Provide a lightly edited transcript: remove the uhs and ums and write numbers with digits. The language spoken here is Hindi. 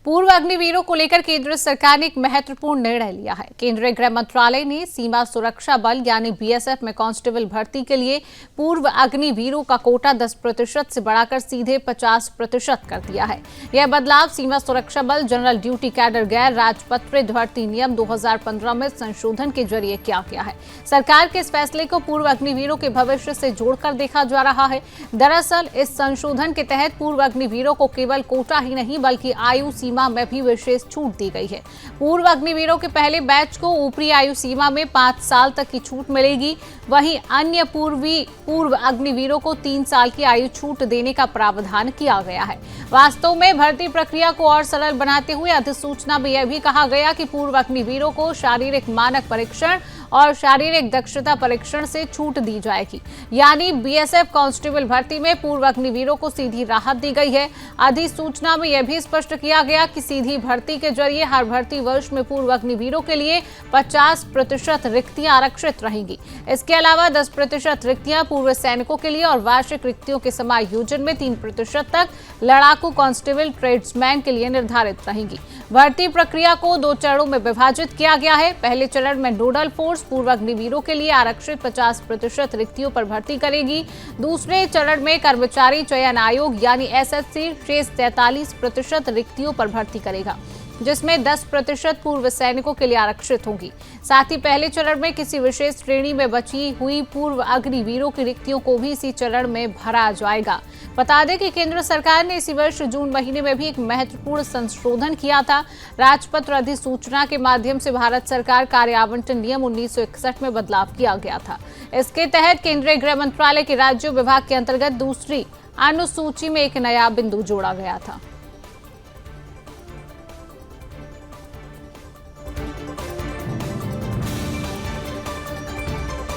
पूर्व अग्निवीरों को लेकर केंद्र सरकार ने एक महत्वपूर्ण निर्णय लिया है। केंद्रीय गृह मंत्रालय ने सीमा सुरक्षा बल यानी बीएसएफ में कांस्टेबल भर्ती के लिए पूर्व अग्निवीरों का कोटा 10% से बढ़ाकर सीधे 50% कर दिया है। यह बदलाव सीमा सुरक्षा बल जनरल ड्यूटी कैडर गैर राजपत्रित भर्ती नियम 2015 में संशोधन के जरिए किया गया है। सरकार के इस फैसले को पूर्व अग्निवीरों के भविष्य से जोड़कर देखा जा रहा है। दरअसल इस संशोधन के तहत पूर्व अग्निवीरों को केवल कोटा ही नहीं बल्कि आयु सीमा में भी विशेष छूट दी गई है। पूर्व अग्निवीरों के पहले बैच को ऊपरी आयु सीमा में 5 साल तक की छूट मिलेगी। वहीं अन्य पूर्व अग्निवीरों को 3 साल की आयु छूट देने का प्रावधान किया गया है। वास्तव में भर्ती प्रक्रिया को और सरल बनाते हुए अधिसूचना में यह भी कहा गया कि पूर्व अग्निवीरों को शारीरिक मानक परीक्षण और शारीरिक दक्षता परीक्षण से छूट दी जाएगी। यानी बीएसएफ कांस्टेबल भर्ती में पूर्व अग्निवीरों को सीधी राहत दी गई है। अधिसूचना में यह भी स्पष्ट किया गया कि सीधी भर्ती के जरिए हर भर्ती वर्ष में पूर्व अग्निवीरों के लिए 50% रिक्तियां आरक्षित रहेंगी। इसके अलावा 10% रिक्तियां पूर्व सैनिकों के लिए और वार्षिक रिक्तियों के समायोजन में 3% तक लड़ाकू कांस्टेबल ट्रेड्समैन के लिए निर्धारित रहेंगी। भर्ती प्रक्रिया को 2 चरणों में विभाजित किया गया है। पहले चरण में नोडल फोर्स पूर्व अग्निवीरों के लिए आरक्षित 50% रिक्तियों पर भर्ती करेगी। दूसरे चरण में कर्मचारी चयन आयोग यानी एसएससी शेष 43% रिक्तियों पर भर्ती करेगा, जिसमें 10% पूर्व सैनिकों के लिए आरक्षित होगी। साथ ही पहले चरण में किसी विशेष श्रेणी में बची हुई पूर्व अग्निवीरों की रिक्तियों को भी इसी चरण में भरा जाएगा। बता दें कि केंद्र सरकार ने इसी वर्ष जून महीने में भी एक महत्वपूर्ण संशोधन किया था। राजपत्र अधिसूचना के माध्यम से भारत सरकार कार्य आवंटन नियम 1961 में बदलाव किया गया था। इसके तहत केंद्रीय गृह मंत्रालय के राज्य विभाग के अंतर्गत दूसरी अनुसूची में एक नया बिंदु जोड़ा गया था।